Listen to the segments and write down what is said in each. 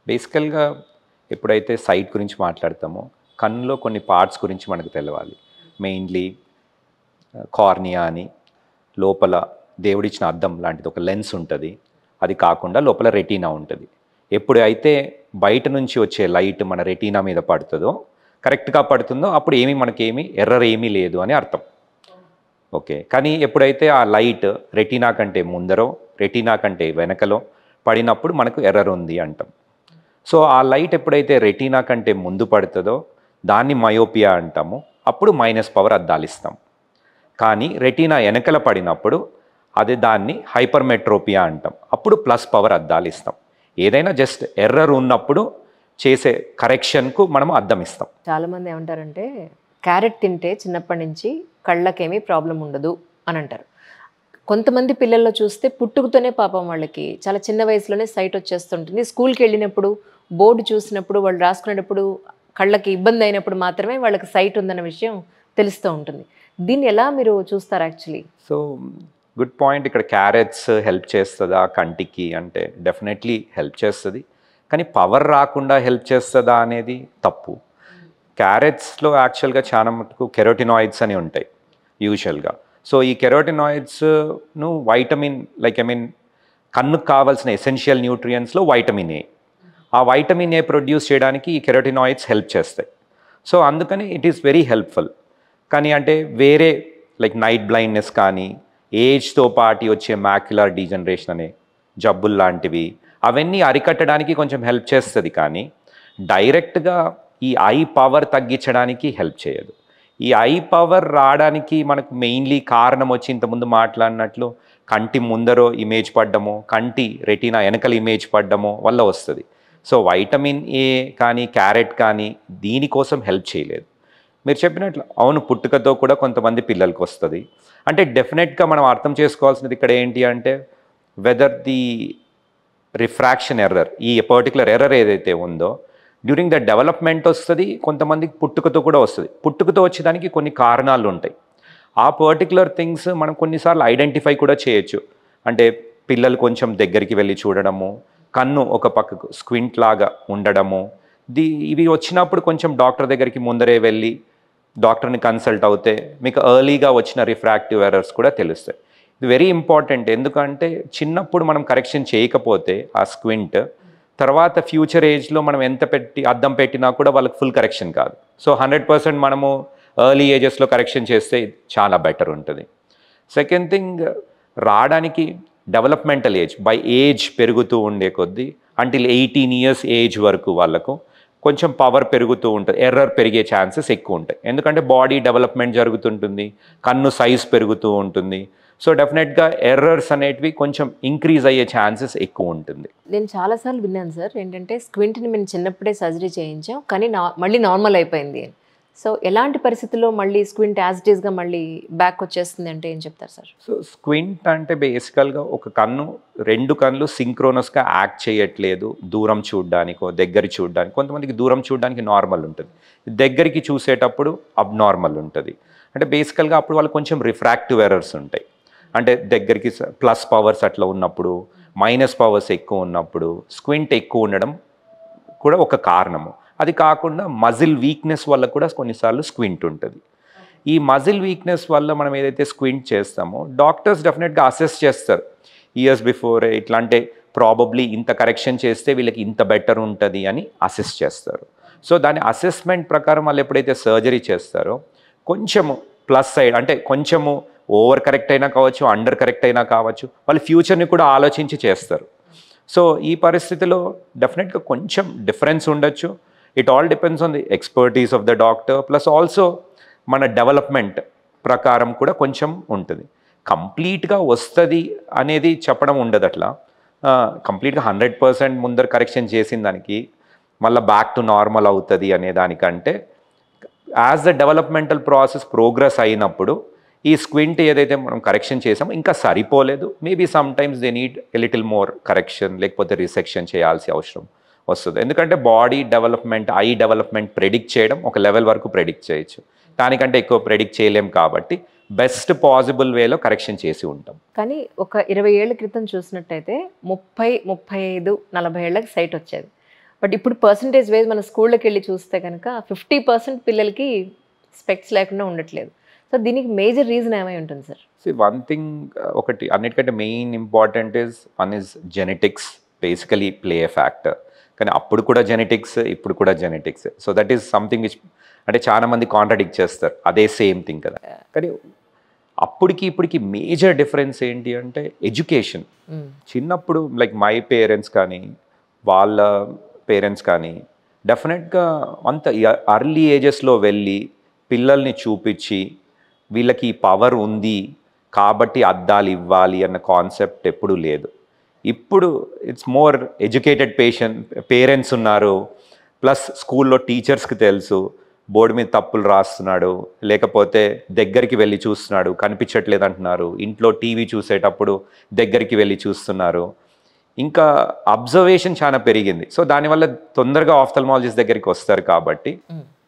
బేసికల్‌గా ఎప్పుడైతే సైట్ గురించి మాట్లాడతామో, కన్నులో కొన్ని పార్ట్స్ గురించి మనకు తెలవాలి. మెయిన్‌లీ కార్నియా అని, లోపల దేవుడిచ్చిన అద్దం లాంటిది ఒక లెన్స్ ఉంటది. అది కాకుండా లోపల రెటీనా ఉంటది. ఎప్పుడైతే బయట నుంచి వచ్చే లైట్ మన రెటీనా మీద పడుతదో, కరెక్ట్‌గా పడుతుందో అప్పుడు మనకేమి ఎర్రర్ ఏమీ లేదు అని అర్థం. ఓకే. కానీ ఎప్పుడైతే ఆ లైట్ రెటీనా కంటే ముందరో, రెటీనా కంటే వెనకలో పడినప్పుడు మనకు ఎర్రర్ ఉంది అంటాం. సో, ఆ లైట్ ఎప్పుడైతే రెటీనా కంటే ముందు పడుతదో, దాన్ని మయోపియా అంటాము. అప్పుడు మైనస్ పవర్ అద్దాలిస్తాం. కానీ రెటీనా ఎనకల పడినప్పుడు దాన్ని హైపర్‌మెట్రోపియా అంటాం. అప్పుడు ప్లస్ పవర్ అద్దాలిస్తాం. ఏదైనా జస్ట్ ఎర్రర్ ఉన్నప్పుడు చేసే కరెక్షన్‌కు మనము అద్దం ఇస్తాం. చాలామంది ఏమంటారంటే క్యారెట్ తింటే చిన్నప్పటి నుంచి కళ్ళకేమీ ప్రాబ్లం ఉండదు అని అంటారు. కొంతమంది పిల్లల్లో చూస్తే పుట్టుకతోనే పాపం వాళ్ళకి చాలా చిన్న వయసులోనే సైట్ వచ్చేస్తుంటుంది. స్కూల్కి వెళ్ళినప్పుడు బోర్డు చూసినప్పుడు వాళ్ళు రాసుకునేటప్పుడు కళ్ళకి ఇబ్బంది అయినప్పుడు మాత్రమే వాళ్ళకి సైట్ ఉందన్న విషయం తెలుస్తూ ఉంటుంది. దీన్ని ఎలా మీరు చూస్తారు యాక్చువల్లీ? So, good point. ఇక్కడ క్యారెట్స్ హెల్ప్ చేస్తదా కంటికి అంటే డెఫినెట్‌లీ హెల్ప్ చేస్తది. కానీ పవర్ రాకుండా హెల్ప్ చేస్తదా అనేది తప్పు. క్యారెట్స్‌లో యాక్చువల్‌గా చాలా మటుకు కెరోటినాయిడ్స్ అని ఉంటాయి యూజువల్‌గా. సో, ఈ కెరోటినాయిడ్స్‌ను వైటమిన్ కన్నుకు కావాల్సిన ఎసెన్షియల్ న్యూట్రియంట్స్‌లో వైటమిన్ ఏ. ఆ వైటమిన్ ఏ ప్రొడ్యూస్ చేయడానికి ఈ కెరోటినాయిడ్స్ హెల్ప్ చేస్తాయి. సో, అందుకని ఇట్ ఈస్ వెరీ హెల్ప్‌ఫుల్. కానీ అంటే వేరే నైట్ బ్లైండ్‌నెస్ కానీ, ఏజ్‌తో పాటు వచ్చే మాక్యులర్ డీజనరేషన్ అనే జబ్బుల్లాంటివి అవన్నీ అరికట్టడానికి కొంచెం హెల్ప్ చేస్తది కానీ, డైరెక్ట్‌గా ఈ ఐ పవర్ తగ్గించడానికి హెల్ప్ చేయదు. ఈ ఐ పవర్ రావడానికి మనకు మెయిన్‌లీ కారణం వచ్చి ఇంతకుముందు మాట్లాడినట్లు కంటి ముందరో ఇమేజ్ పడ్డమో, కంటి రెటీనా వెనకల ఇమేజ్ పడ్డమో వల్ల వస్తది. సో, వైటమిన్ ఏ కానీ, క్యారెట్ కానీ దీనికోసం హెల్ప్ చేయలేదు. మీరు చెప్పినట్లు అవును, పుట్టుకతో కూడా కొంతమంది పిల్లలకి వస్తది. అంటే డెఫినెట్‌గా మనం అర్థం చేసుకోవాల్సినది ఇక్కడ ఏంటి అంటే, వెదర్ ది రిఫ్రాక్షన్ ఎర్రర్, ఈ పర్టిక్యులర్ ఎర్రర్ ఏదైతే ఉందో డ్యూరింగ్ ద డెవలప్మెంట్ వస్తది. కొంతమందికి పుట్టుకతో కూడా వస్తది. పుట్టుకతో వచ్చేదానికి కొన్ని కారణాలు ఉంటాయి. ఆ పర్టిక్యులర్ థింగ్స్ మనం కొన్నిసార్లు ఐడెంటిఫై కూడా చేయొచ్చు. అంటే పిల్లలు కొంచెం దగ్గరికి వెళ్ళి చూడడము, కన్ను ఒక పక్కకు స్క్వింట్ లాగా ఉండడము, ఇవి వచ్చినప్పుడు కొంచెం డాక్టర్ దగ్గరికి ముందరే వెళ్ళి డాక్టర్ని కన్సల్ట్ అవుతే మీకు ఎర్లీగా వచ్చిన రిఫ్రాక్టివ్ ఎర్రర్స్ కూడా తెలుస్తాయి. ఇది వెరీ ఇంపార్టెంట్. ఎందుకంటే చిన్నప్పుడు మనం కరెక్షన్ చేయకపోతే ఆ స్క్వింట్ తర్వాత ఫ్యూచర్ ఏజ్లో మనం ఎంత అద్దం పెట్టినా కూడా వాళ్ళకి ఫుల్ కరెక్షన్ కాదు. సో 100% మనము ఎర్లీ ఏజెస్లో కరెక్షన్ చేస్తే చాలా బెటర్ ఉంటుంది. సెకండ్ థింగ్, రావడానికి డెవలప్మెంటల్ ఏజ్ బై ఏజ్ పెరుగుతూ ఉండే కొద్దీ అంటిల్ 18 ఇయర్స్ ఏజ్ వరకు వాళ్ళకు కొంచెం పవర్ పెరుగుతూ ఉంటుంది. ఎర్రర్ పెరిగే ఛాన్సెస్ ఎక్కువ ఉంటాయి. ఎందుకంటే బాడీ డెవలప్మెంట్ జరుగుతుంటుంది, కన్ను సైజ్ పెరుగుతూ ఉంటుంది. సో డెఫినెట్గా ఎర్రర్స్ అనేటివి కొంచెం ఇంక్రీజ్ అయ్యే ఛాన్సెస్ ఎక్కువ ఉంటుంది. నేను చాలాసార్లు విన్నాను సార్, ఏంటంటే స్క్వింట్ని మేము చిన్నప్పుడే సర్జరీ చేయించాం కానీ మళ్ళీ నార్మల్ అయిపోయింది అని. సో ఎలాంటి పరిస్థితుల్లో మళ్ళీ స్క్వింట్ యాజ్ ఇట్ ఈస్గా మళ్ళీ బ్యాక్ వచ్చేస్తుంది అంటే ఏం చెప్తారు సార్? సో స్క్వింట్ అంటే బేసికల్గా ఒక కన్ను, రెండు కళ్ళు సింక్రోనస్గా యాక్ట్ చేయట్లేదు. దూరం చూడడానికో దగ్గర చూడడానికి, కొంతమందికి దూరం చూడడానికి నార్మల్ ఉంటుంది, దగ్గరికి చూసేటప్పుడు అబ్నార్మల్ ఉంటుంది. అంటే బేసికల్గా అప్పుడు వాళ్ళు కొంచెం రిఫ్రాక్టివ్ ఎర్రర్స్ ఉంటాయి. అంటే దగ్గరికి ప్లస్ పవర్స్ అట్లా ఉన్నప్పుడు, మైనస్ పవర్స్ ఎక్కువ ఉన్నప్పుడు స్క్వింట్ ఎక్కువ ఉండడం కూడా ఒక కారణము. అది కాకుండా మజిల్ వీక్నెస్ వల్ల కూడా కొన్నిసార్లు స్క్వింట్ ఉంటుంది. ఈ మజిల్ వీక్నెస్ వల్ల మనం ఏదైతే స్క్వింట్ చేస్తామో డాక్టర్స్ డెఫినెట్గా అసెస్ చేస్తారు ఇయర్స్ బిఫోర్. ఇట్లా అంటే ప్రాబబ్లీ ఇంత కరెక్షన్ చేస్తే వీళ్ళకి ఇంత బెటర్ ఉంటుంది అని అసెస్ చేస్తారు. సో దాని అసెస్మెంట్ ప్రకారం వాళ్ళు ఎప్పుడైతే సర్జరీ చేస్తారో కొంచెము ప్లస్ సైడ్, అంటే కొంచెము ఓవర్ కరెక్ట్ అయినా కావచ్చు, అండర్ కరెక్ట్ అయినా కావచ్చు, వాళ్ళు ఫ్యూచర్ని కూడా ఆలోచించి చేస్తారు. సో ఈ పరిస్థితిలో డెఫినెట్గా కొంచెం డిఫరెన్స్ ఉండొచ్చు. It all depends on the expertise of the doctor, plus also మన డెవలప్మెంట్ ప్రకారం కూడా కొంచెం ఉంటుంది. కంప్లీట్గా వస్తుంది అనేది చెప్పడం ఉండదు. అట్లా కంప్లీట్గా 100% ముందర కరెక్షన్ చేసిన దానికి మళ్ళీ బ్యాక్ టు నార్మల్ అవుతుంది అనే దానికంటే as the developmental process progress అయినప్పుడు ఈ స్క్వింట్ ఏదైతే మనం కరెక్షన్ చేసామో ఇంకా సరిపోలేదు, maybe some times they need a little more correction, లేకపోతే రిసెక్షన్ చేయాల్సిన అవసరం వస్తుంది. ఎందుకంటే body development, I development predict చేయడం ఒక లెవెల్ వరకు ప్రెడిక్ట్ చేయొచ్చు, దానికంటే ఎక్కువ ప్రెడిక్ట్ చేయలేం. కాబట్టి బెస్ట్ పాసిబుల్ వేలో కరెక్షన్ చేసి ఉంటాం. కానీ ఒక 20 ఏళ్ల క్రితం చూసినట్టయితే 30, 35, 40 ఏళ్ళకి సైట్ వచ్చేది. బట్ ఇప్పుడు పర్సంటేజ్ వైజ్ మన స్కూళ్ళకి వెళ్ళి చూస్తే కనుక 50% పిల్లలకి స్పెక్ట్స్ లేకుండా ఉండట్లేదు. సో దీనికి మేజర్ రీజన్ ఏమై ఉంటుంది సార్? వన్ థింగ్, ఒకటి అన్నిటికంటే main important one is genetics basically play a factor. కానీ అప్పుడు కూడా జెనెటిక్స్, ఇప్పుడు కూడా genetics. So that is something which అంటే చాలా మంది కాంట్రాడిక్ట్ చేస్తారు, అదే సేమ్ థింగ్ కదా. కానీ అప్పటికి ఇప్పటికి మేజర్ డిఫరెన్స్ ఏంటి అంటే ఎడ్యుకేషన్. చిన్నప్పుడు లైక్ మై పేరెంట్స్ కానీ వాళ్ళ పేరెంట్స్ కానీ డెఫినెట్గా అంత అర్లీ ఏజెస్లో వెళ్ళి పిల్లల్ని చూపించి వీళ్ళకి పవర్ ఉంది కాబట్టి అద్దాలు ఇవ్వాలి అన్న కాన్సెప్ట్ ఎప్పుడూ లేదు. ఇప్పుడు ఇట్స్ మోర్ ఎడ్యుకేటెడ్ పేరెంట్స్ ఉన్నారు, ప్లస్ స్కూల్లో టీచర్స్కి తెలుసు బోర్డు మీద తప్పులు రాస్తున్నాడు, లేకపోతే దగ్గరికి వెళ్ళి చూస్తున్నాడు, కనిపించట్లేదు అంటున్నారు. ఇంట్లో టీవీ చూసేటప్పుడు దగ్గరికి వెళ్ళి చూస్తున్నారు. ఇంకా అబ్జర్వేషన్ చాలా పెరిగింది. సో దానివల్ల తొందరగా ఆఫ్థల్మాలజిస్ట్ దగ్గరికి వస్తారు కాబట్టి.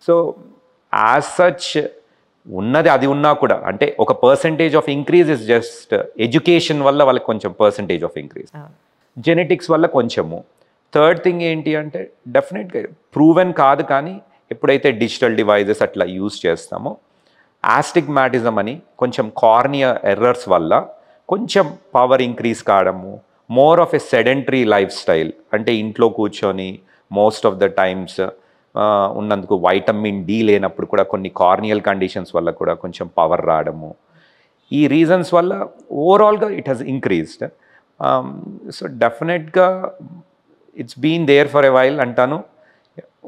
సో యాజ్ సచ్ ఉన్నది అది ఉన్నా కూడా అంటే ఒక percentage of increase is just education వల్ల వాళ్ళకి కొంచెం పర్సంటేజ్ ఆఫ్ ఇంక్రీజ్, జెనెటిక్స్ వల్ల కొంచెము. థర్డ్ థింగ్ ఏంటి అంటే డెఫినెట్గా ప్రూవెన్ కాదు కానీ ఎప్పుడైతే డిజిటల్ డివైజెస్ అట్లా యూజ్ చేస్తామో ఆస్టిగ్మాటిజం అని కొంచెం కార్నియా ఎర్రర్స్ వల్ల కొంచెం పవర్ ఇంక్రీజ్ కావడము, more of a sedentary life style అంటే ఇంట్లో కూర్చొని మోస్ట్ ఆఫ్ ద టైమ్స్ ఉన్నందుకు వైటమిన్ డి లేనప్పుడు కూడా కొన్ని కార్నియల్ కండిషన్స్ వల్ల కూడా కొంచెం పవర్ రావడము, ఈ రీజన్స్ వల్ల ఓవరాల్గా ఇట్ హెస్ ఇంక్రీజ్డ్. సో డెఫినెట్గా it's been there for a while అంటాను,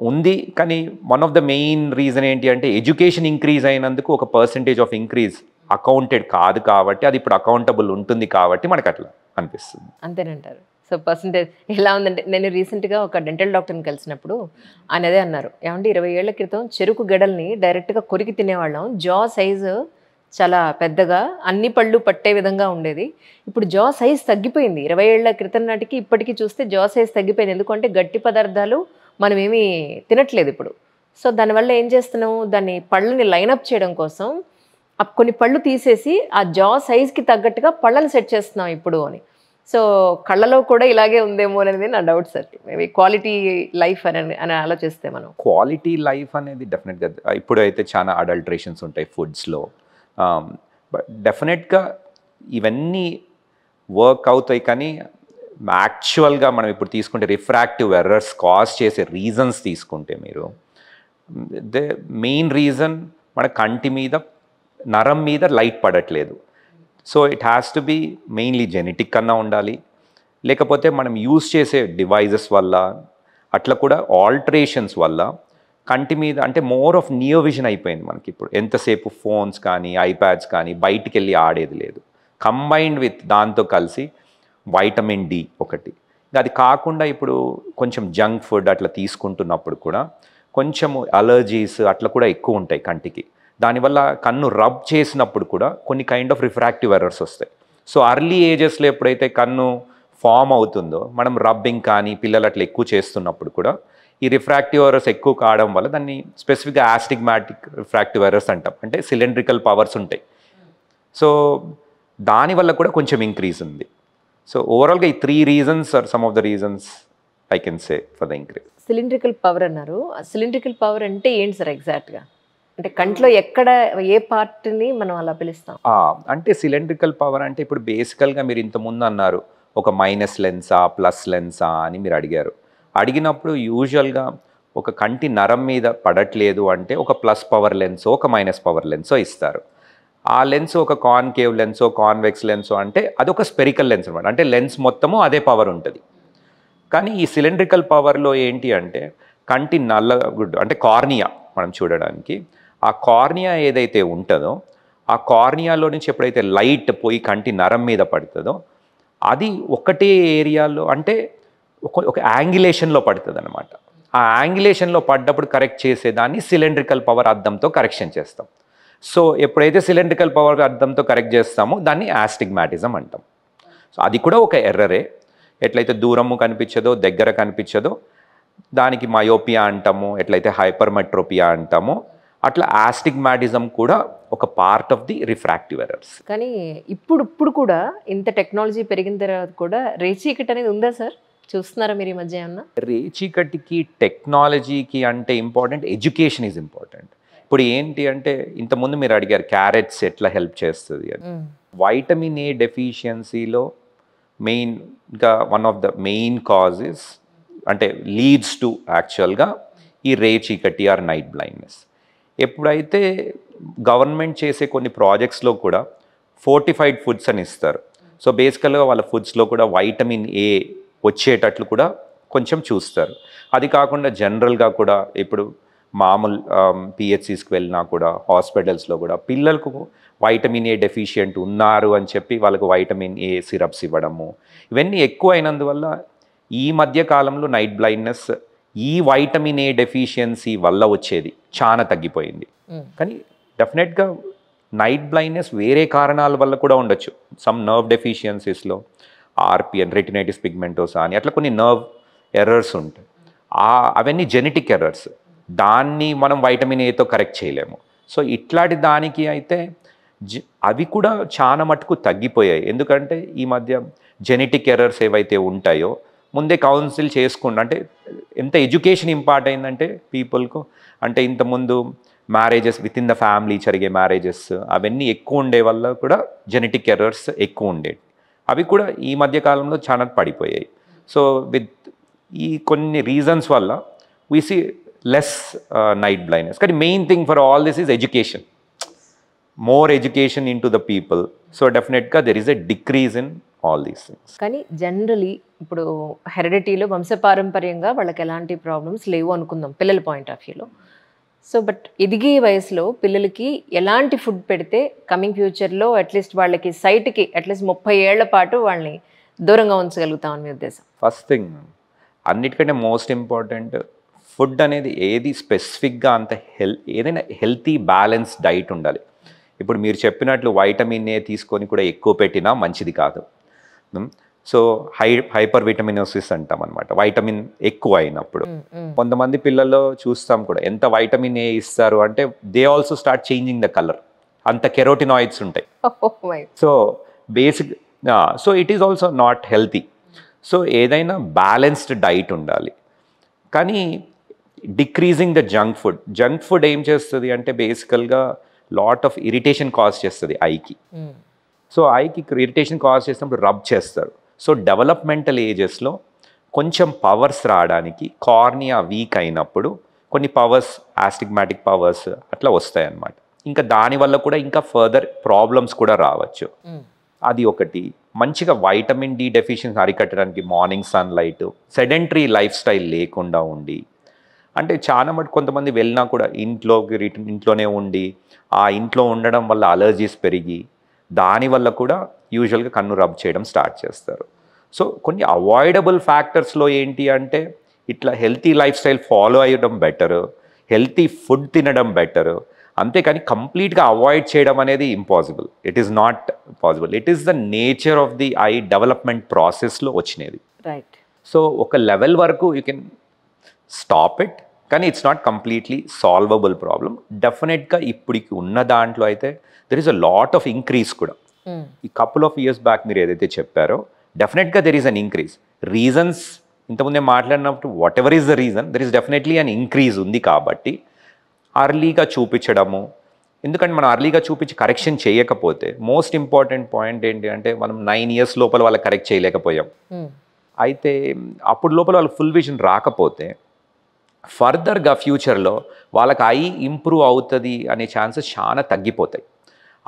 ఉంది. కానీ one of the main reason ఏంటి అంటే ఎడ్యుకేషన్ ఇంక్రీజ్ అయినందుకు ఒక పర్సంటేజ్ ఆఫ్ ఇంక్రీజ్ అకౌంటెడ్ కాదు కాబట్టి అది ఇప్పుడు అకౌంటబుల్ ఉంటుంది కాబట్టి మనకు అట్లా అనిపిస్తుంది. అంతేనంటారు. సో పర్సంటేజ్ ఎలా ఉందంటే నేను రీసెంట్గా ఒక డెంటల్ డాక్టర్ని కలిసినప్పుడు ఆయన అదే అన్నారు, ఏమంటే 20 ఏళ్ల క్రితం చెరుకు గడల్ని డైరెక్ట్గా కొరికి తినేవాళ్ళం, జా సైజు చాలా పెద్దగా అన్ని పళ్ళు పట్టే విధంగా ఉండేది. ఇప్పుడు జా సైజ్ తగ్గిపోయింది. 20 ఏళ్ల క్రితం నాటికి ఇప్పటికీ చూస్తే జా సైజ్ తగ్గిపోయింది. ఎందుకంటే గట్టి పదార్థాలు మనం ఏమీ తినట్లేదు ఇప్పుడు. సో దానివల్ల ఏం చేస్తున్నాము, దాన్ని పళ్ళని లైనప్ చేయడం కోసం కొన్ని పళ్ళు తీసేసి ఆ జా సైజ్కి తగ్గట్టుగా పళ్ళని సెట్ చేస్తున్నాం ఇప్పుడు అని. సో కళ్ళలో కూడా ఇలాగే ఉందేమో అనేది నా doubt sir. Maybe quality life అని ఆలోచిస్తే మనం క్వాలిటీ లైఫ్ అనేది డెఫినెట్గా ఇప్పుడు అయితే చాలా అడల్ట్రేషన్స్ ఉంటాయి ఫుడ్స్లో. బట్ డెఫినెట్గా ఇవన్నీ వర్క్ అవుతాయి. కానీ యాక్చువల్గా మనం ఇప్పుడు తీసుకుంటే రిఫ్రాక్టివ్ ఎర్రర్స్ కాజ్ చేసే రీజన్స్ తీసుకుంటే మీరు ద మెయిన్ రీజన్ మన కంటి మీద నరం మీద లైట్ పడట్లేదు. So it has to be mainly genetic కన్నా ఉండాలి, లేకపోతే మనం యూజ్ చేసే డివైజెస్ వల్ల అట్లా కూడా ఆల్టరేషన్స్ వల్ల కంటి మీద అంటే మోర్ ఆఫ్ నియో విజన్ అయిపోయింది మనకి. ఇప్పుడు ఎంతసేపు ఫోన్స్ కానీ ఐప్యాడ్స్ కానీ బయటికి వెళ్ళి ఆడేది లేదు. కంబైన్డ్ విత్ దాంతో కలిసి వైటమిన్ డి ఒకటి, అది కాకుండా ఇప్పుడు కొంచెం జంక్ ఫుడ్ అట్లా తీసుకుంటున్నప్పుడు కూడా కొంచెము అలర్జీస్ అట్లా కూడా ఎక్కువ ఉంటాయి కంటికి. దానివల్ల కన్ను రబ్ చేసినప్పుడు కూడా కొన్ని కైండ్ ఆఫ్ రిఫ్రాక్టివ్ ఎర్రర్స్ వస్తాయి. సో అర్లీ ఏజెస్లో ఎప్పుడైతే కన్ను ఫామ్ అవుతుందో మనం రబ్బింగ్ కానీ పిల్లలు అట్లా ఎక్కువ చేస్తున్నప్పుడు కూడా ఈ రిఫ్రాక్టివ్ ఎర్రర్స్ ఎక్కువ కావడం వల్ల దాన్ని స్పెసిఫిక్గా ఆస్టిగ్మాటిక్ రిఫ్రాక్టివ్ ఎర్రర్స్ అంటాం. అంటే సిలిండ్రికల్ పవర్స్ ఉంటాయి. సో దానివల్ల కూడా కొంచెం ఇంక్రీజ్ ఉంది. సో ఓవరాల్గా ఈ 3 reasons are some of the reasons I can say for the increase. Cylindrical power అన్నారు. సిలిండ్రికల్ పవర్ అంటే ఏంటి సార్ ఎగ్జాక్ట్గా? అంటే కంట్లో ఎక్కడ ఏ పార్ట్ని మనం అలా పిలుస్తాం? అంటే సిలిండ్రికల్ పవర్ అంటే ఇప్పుడు బేసికల్గా మీరు ఇంతకుముందు అన్నారు ఒక మైనస్ లెన్సా ప్లస్ లెన్సా అని మీరు అడిగారు. అడిగినప్పుడు యూజువల్గా ఒక కంటి నరం మీద పడట్లేదు అంటే ఒక ప్లస్ పవర్ లెన్సో ఒక మైనస్ పవర్ లెన్సో ఇస్తారు. ఆ లెన్స్ ఒక కాన్కేవ్ లెన్సో కాన్వెక్స్ లెన్సో అంటే అది ఒక స్పెరికల్ లెన్స్ అనమాట. అంటే లెన్స్ మొత్తము అదే పవర్ ఉంటుంది. కానీ ఈ సిలిండ్రికల్ పవర్లో ఏంటి అంటే కంటి నల్లగుడ్డు అంటే కార్నియా మనం చూడడానికి ఆ కార్నియా ఏదైతే ఉంటుందో ఆ కార్నియాలో నుంచి ఎప్పుడైతే లైట్ పోయి కంటి నరం మీద పడుతుందో అది ఒకటే ఏరియాలో అంటే ఒక యాంగిలేషన్లో పడుతుంది అనమాట. ఆ యాంగిలేషన్లో పడ్డప్పుడు కరెక్ట్ చేసేదాన్ని సిలిండ్రికల్ పవర్ అద్దంతో కరెక్షన్ చేస్తాం. సో ఎప్పుడైతే సిలిండ్రికల్ పవర్ అద్దంతో కరెక్ట్ చేస్తామో దాన్ని ఆస్టిగ్మాటిజం అంటాం. సో అది కూడా ఒక ఎర్రరే. ఎట్లయితే దూరము కనిపించదో దగ్గర కనిపించదో దానికి మయోపియా అంటాము, ఎట్లయితే హైపర్మెట్రోపియా అంటామో అట్లా ఆస్టిగ్మాటిజం కూడా ఒక part of the refractive errors. కానీ ఇప్పుడు కూడా ఇంత టెక్నాలజీ పెరిగిన తర్వాత కూడా రేచీకట్ అనేది ఉందా సార్? చూస్తున్నారా మీరు ఈ మధ్య ఏమన్నా? రేచీకటికి టెక్నాలజీకి అంటే ఇంపార్టెంట్, ఎడ్యుకేషన్ ఈజ్ ఇంపార్టెంట్. ఇప్పుడు ఏంటి అంటే ఇంతకుముందు మీరు అడిగారు క్యారెట్స్ ఎట్లా హెల్ప్ చేస్తుంది అని. వైటమిన్ ఏ డెఫిషియన్సీలో మెయిన్గా one of the main causes అంటే లీడ్స్ టు యాక్చువల్గా ఈ రేచీకటి ఆర్ నైట్ బ్లైండ్నెస్. ఎప్పుడైతే గవర్నమెంట్ చేసే కొన్ని ప్రాజెక్ట్స్లో కూడా ఫోర్టిఫైడ్ ఫుడ్స్ అని ఇస్తారు. సో బేసికల్గా వాళ్ళ ఫుడ్స్లో కూడా వైటమిన్ ఏ వచ్చేటట్లు కూడా కొంచెం చూస్తారు. అది కాకుండా జనరల్గా కూడా ఇప్పుడు మామూలు పిహెచ్సిస్కి వెళ్ళినా కూడా హాస్పిటల్స్లో కూడా పిల్లలకు వైటమిన్ ఏ డెఫిషియెంట్ ఉన్నారు అని చెప్పి వాళ్ళకు వైటమిన్ ఏ సిరప్స్ ఇవ్వడము, ఇవన్నీ ఎక్కువ అయినందువల్ల ఈ మధ్య కాలంలో నైట్ బ్లైండ్నెస్ ఈ వైటమిన్ ఏ డెఫిషియన్సీ వల్ల వచ్చేది చాలా తగ్గిపోయింది. కానీ డెఫినెట్గా నైట్ బ్లైండ్నెస్ వేరే కారణాల వల్ల కూడా ఉండొచ్చు. సమ్ నర్వ్ డెఫిషియన్సీస్లో ఆర్పిఎన్, రెటినైటిస్ పిగ్మెంటోసా అని అట్లా కొన్ని నర్వ్ ఎర్రర్స్ ఉంటాయి. అవన్నీ జెనెటిక్ ఎర్రర్స్, దాన్ని మనం వైటమిన్ ఏతో కరెక్ట్ చేయలేము. సో ఇట్లాంటి దానికి అయితే అవి కూడా చాలా మటుకు తగ్గిపోయాయి. ఎందుకంటే ఈ మధ్య జెనెటిక్ ఎర్రర్స్ ఏవైతే ఉంటాయో ముందే కౌన్సిల్ చేసుకుండా, అంటే ఎంత ఎడ్యుకేషన్ ఇంపార్ట్ అయిందంటే పీపుల్కు, అంటే ఇంతకుముందు marriages with in the family జరిగే మ్యారేజెస్ అవన్నీ ఎక్కువ ఉండే వల్ల కూడా జెనెటిక్ ఎర్రర్స్ ఎక్కువ ఉండేవి. అవి కూడా ఈ మధ్య కాలంలో చాలా పడిపోయాయి. సో విత్ ఈ కొన్ని రీజన్స్ వల్ల we see less night blindness. కానీ main thing for all this is education, more education in to the people. So డెఫినెట్గా there is a decrease in all these things. కానీ జనరలీ ఇప్పుడు హెరిడిటీలో వంశపారంపర్యంగా వాళ్ళకి ఎలాంటి ప్రాబ్లమ్స్ లేవు అనుకుందాం పిల్లల పాయింట్ ఆఫ్ వ్యూలో. సో బట్ ఎదిగే వయసులో పిల్లలకి ఎలాంటి ఫుడ్ పెడితే కమింగ్ ఫ్యూచర్లో అట్లీస్ట్ వాళ్ళకి సైట్కి అట్లీస్ట్ 30 ఏళ్ల పాటు వాళ్ళని దూరంగా ఉంచగలుగుతామని మీ ఉద్దేశం? ఫస్ట్ థింగ్, అన్నిటికంటే మోస్ట్ ఇంపార్టెంట్, ఫుడ్ అనేది ఏది స్పెసిఫిక్గా అంత ఏదైనా హెల్తీ బ్యాలెన్స్ డైట్ ఉండాలి. ఇప్పుడు మీరు చెప్పినట్లు వైటమిన్ ఏ తీసుకొని కూడా ఎక్కువ పెట్టినా మంచిది కాదు. సో హైపర్ విటమినోసిస్ అంటాం అనమాట, వైటమిన్ ఎక్కువ అయినప్పుడు. కొంతమంది పిల్లల్లో చూస్తాం కూడా ఎంత వైటమిన్ ఏ ఇస్తారు అంటే they also start changing the colour, అంత కెరోటినాయిడ్స్ ఉంటాయి. So basic so it is also not healthy. So ఏదైనా బ్యాలెన్స్డ్ డైట్ ఉండాలి. కానీ డిక్రీజింగ్ ద జంక్ ఫుడ్ ఏం చేస్తుంది అంటే బేసికల్గా లాట్ ఆఫ్ ఇరిటేషన్ కాజ్ చేస్తుంది ఐకి. సో ఐకి ఇరిటేషన్ కాజ్ చేసినప్పుడు రబ్ చేస్తారు. సో డెవలప్మెంటల్ ఏజెస్లో కొంచెం పవర్స్ రావడానికి కార్నియా వీక్ అయినప్పుడు కొన్ని పవర్స్, ఆస్టిగ్మాటిక్ పవర్స్ అట్లా వస్తాయి అన్నమాట. ఇంకా దానివల్ల కూడా ఇంకా ఫర్దర్ ప్రాబ్లమ్స్ కూడా రావచ్చు. అది ఒకటి. మంచిగా వైటమిన్ డి డెఫిషియన్సీ అరికట్టడానికి morning sunlight, sedentary life style లేకుండా ఉండి, అంటే చాలా మటు కొంతమంది వెళ్ళినా కూడా ఇంట్లోనే ఉండి ఆ ఇంట్లో ఉండడం వల్ల అలర్జీస్ పెరిగి దానివల్ల కూడా యూజువల్గా కన్ను రబ్ చేయడం స్టార్ట్ చేస్తారు. సో కొన్ని అవాయిడబుల్ ఫ్యాక్టర్స్లో ఏంటి అంటే ఇట్లా హెల్తీ లైఫ్ స్టైల్ ఫాలో అయ్యడం బెటరు, హెల్తీ ఫుడ్ తినడం బెటరు. అంతేకాని కంప్లీట్గా అవాయిడ్ చేయడం అనేది impossible. It is not possible. It is the nature of the eye development ప్రాసెస్లో వచ్చినది. రైట్. సో ఒక లెవెల్ వరకు యూ కెన్ స్టాప్ ఇట్, కానీ it's not completely solvable problem. డెఫినెట్గా ఇప్పటికి ఉన్న దాంట్లో అయితే there is a lot of increase కూడా. ఈ కపుల్ ఆఫ్ ఇయర్స్ బ్యాక్ మీరు ఏదైతే చెప్పారో డెఫినెట్గా there is an increase. Reasons ఇంతకుముందే మాట్లాడినప్పుడు what ever is the reason, there is definitely an increase ఉంది. కాబట్టి అర్లీగా చూపించడము, ఎందుకంటే మనం అర్లీగా చూపించి కరెక్షన్ చేయకపోతే మోస్ట్ ఇంపార్టెంట్ పాయింట్ ఏంటి అంటే మనం 9 years లోపల వాళ్ళకి కరెక్ట్ చేయలేకపోయాం. అయితే అప్పుడు లోపల వాళ్ళకి ఫుల్ విజన్ రాకపోతే ఫర్దర్గా ఫ్యూచర్లో వాళ్ళకి ఐ ఇంప్రూవ్ అవుతుంది అనే ఛాన్సెస్ చాలా తగ్గిపోతాయి.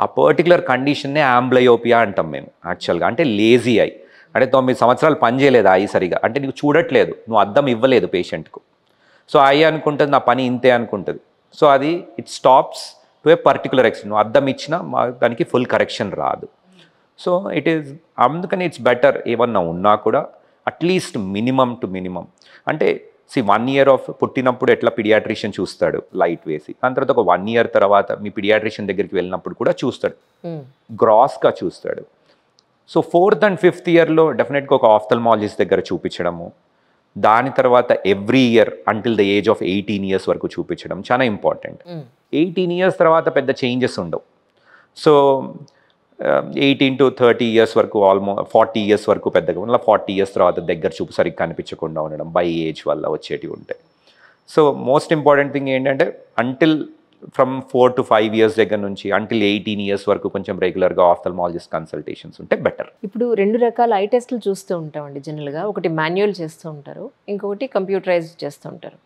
ఆ పర్టికులర్ కండిషన్నే ఆంబ్లయోపియా అంటాం మేము యాక్చువల్గా. అంటే లేజీ ఐ, అంటే 9 సంవత్సరాలు పని చేయలేదు ఐ సరిగా, అంటే నీకు చూడట్లేదు, నువ్వు అద్దం ఇవ్వలేదు పేషెంట్కు. సో ఐ అనుకుంటుంది నా పని ఇంతే అనుకుంటుంది. సో అది it stops to A particular extent. నువ్వు అద్దం ఇచ్చినా దానికి ఫుల్ కరెక్షన్ రాదు. సో ఇట్ ఈస్ అందుకని ఇట్స్ బెటర్ ఏమన్నా ఉన్నా కూడా అట్లీస్ట్ మినిమం టు మినిమం, అంటే 1 year ఆఫ్ పుట్టినప్పుడు ఎట్లా పిడియాట్రిషియన్ చూస్తాడు లైట్ వేసి, దాని తర్వాత ఒక 1 year తర్వాత మీ పిడియాట్రిషియన్ దగ్గరికి వెళ్ళినప్పుడు కూడా చూస్తాడు, గ్రాస్గా చూస్తాడు. సో 4th and 5th yearలో డెఫినెట్గా ఒక ఆఫ్థల్మాలజిస్ట్ దగ్గర చూపించడము, దాని తర్వాత every year until the age of 18 years వరకు చూపించడం చాలా ఇంపార్టెంట్. 18 years తర్వాత పెద్ద చేంజెస్ ఉండవు. సో 18 to 30 ఇయర్స్ వరకు ఆల్మోస్ట్ 40 ఇయర్స్ వరకు పెద్దగా మళ్ళీ 40 ఇయర్స్ తర్వాత దగ్గర చూపు సరిగ్గా కనిపించకుండా ఉండడం బై ఏజ్ వల్ల వచ్చేటివి ఉంటాయి. సో మోస్ట్ ఇంపార్టెంట్ థింగ్ ఏంటంటే అంటిల్ ఫ్రమ్ 4 to 5 ఇయర్స్ దగ్గర నుంచి అంటిల్ 18 ఇయర్స్ వరకు కొంచెం రెగ్యులర్గా ఆఫ్థల్మాలజిస్ట్ కన్సల్టేషన్స్ ఉంటే బెటర్. ఇప్పుడు 2 రకాల ఐ టెస్టులు చూస్తూ ఉంటామండి జనరల్గా. ఒకటి మాన్యువల్ చేస్తూ ఉంటారు, ఇంకొకటి కంప్యూటరైజ్ చేస్తూ ఉంటారు.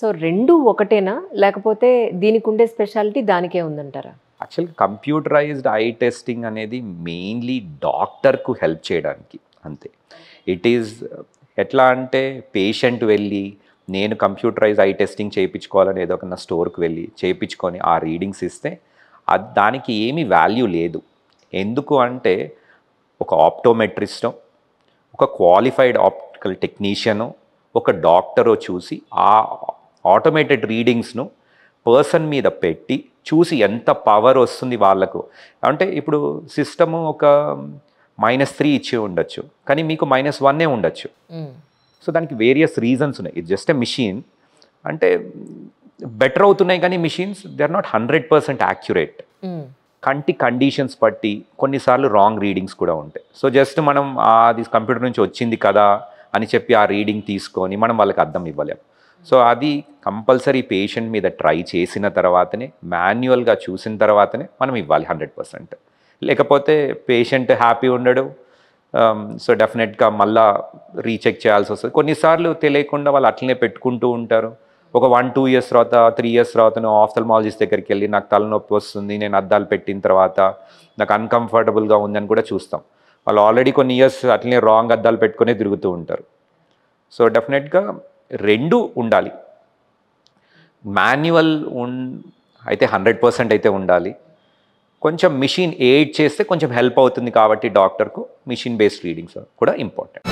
సో 2 ఒకటేనా, లేకపోతే దీనికి ఉండే స్పెషాలిటీ దానికే ఉందంటారా? యాక్చువల్గా కంప్యూటరైజ్డ్ ఐ టెస్టింగ్ అనేది మెయిన్లీ డాక్టర్కు హెల్ప్ చేయడానికి అంతే. ఇట్ ఈజ్ ఎట్లా అంటే పేషెంట్ వెళ్ళి నేను కంప్యూటరైజ్ ఐ టెస్టింగ్ చేయించుకోవాలని ఏదో ఒక స్టోర్కి వెళ్ళి చేయించుకొని ఆ రీడింగ్స్ ఇస్తే దానికి ఏమీ వాల్యూ లేదు. ఎందుకు అంటే ఒక ఆప్టోమెట్రిస్టో, ఒక క్వాలిఫైడ్ ఆప్టికల్ టెక్నీషియను, ఒక డాక్టరో చూసి ఆ ఆటోమేటెడ్ రీడింగ్స్ను పర్సన్ మీద పెట్టి చూసి ఎంత పవర్ వస్తుంది వాళ్ళకు. అంటే ఇప్పుడు సిస్టము ఒక -3 ఇచ్చి ఉండొచ్చు, కానీ మీకు -1 ఉండొచ్చు. సో దానికి వేరియస్ రీజన్స్ ఉన్నాయి. ఇది జస్ట్ ఎ మిషన్. అంటే బెటర్ అవుతున్నాయి కానీ machines they are not 100% accurate. కంటి కండిషన్స్ బట్టి కొన్నిసార్లు రాంగ్ రీడింగ్స్ కూడా ఉంటాయి. సో జస్ట్ మనం అది కంప్యూటర్ నుంచి వచ్చింది కదా అని చెప్పి ఆ రీడింగ్ తీసుకొని మనం వాళ్ళకి అర్థం ఇవ్వలేము. సో అది కంపల్సరీ పేషెంట్ మీద ట్రై చేసిన తర్వాతనే, మాన్యువల్గా చూసిన తర్వాతనే మనం ఇవ్వాలి 100%. లేకపోతే పేషెంట్ హ్యాపీ ఉండడు. సో డెఫినెట్గా మళ్ళా రీచెక్ చేయాల్సి వస్తుంది. కొన్నిసార్లు తెలియకుండా వాళ్ళు అట్లనే పెట్టుకుంటూ ఉంటారు. ఒక 1-2 ఇయర్స్ తర్వాత 3 ఇయర్స్ తర్వాత ఆఫ్థల్మాలజిస్ట్ దగ్గరికి వెళ్ళి నాకు తలనొప్పి వస్తుంది, నేను అద్దాలు పెట్టిన తర్వాత నాకు అన్కంఫర్టబుల్గా ఉందని కూడా చూస్తాం. వాళ్ళు ఆల్రెడీ కొన్ని ఇయర్స్ అట్లనే రాంగ్ అద్దాలు పెట్టుకునే తిరుగుతూ ఉంటారు. సో డెఫినెట్గా 2 ఉండాలి. మాన్యువల్ అయితే 100% అయితే ఉండాలి. కొంచెం మిషన్ ఎయిడ్ చేస్తే కొంచెం హెల్ప్ అవుతుంది కాబట్టి డాక్టర్కు మిషన్ బేస్డ్ రీడింగ్స్ కూడా ఇంపార్టెంట్.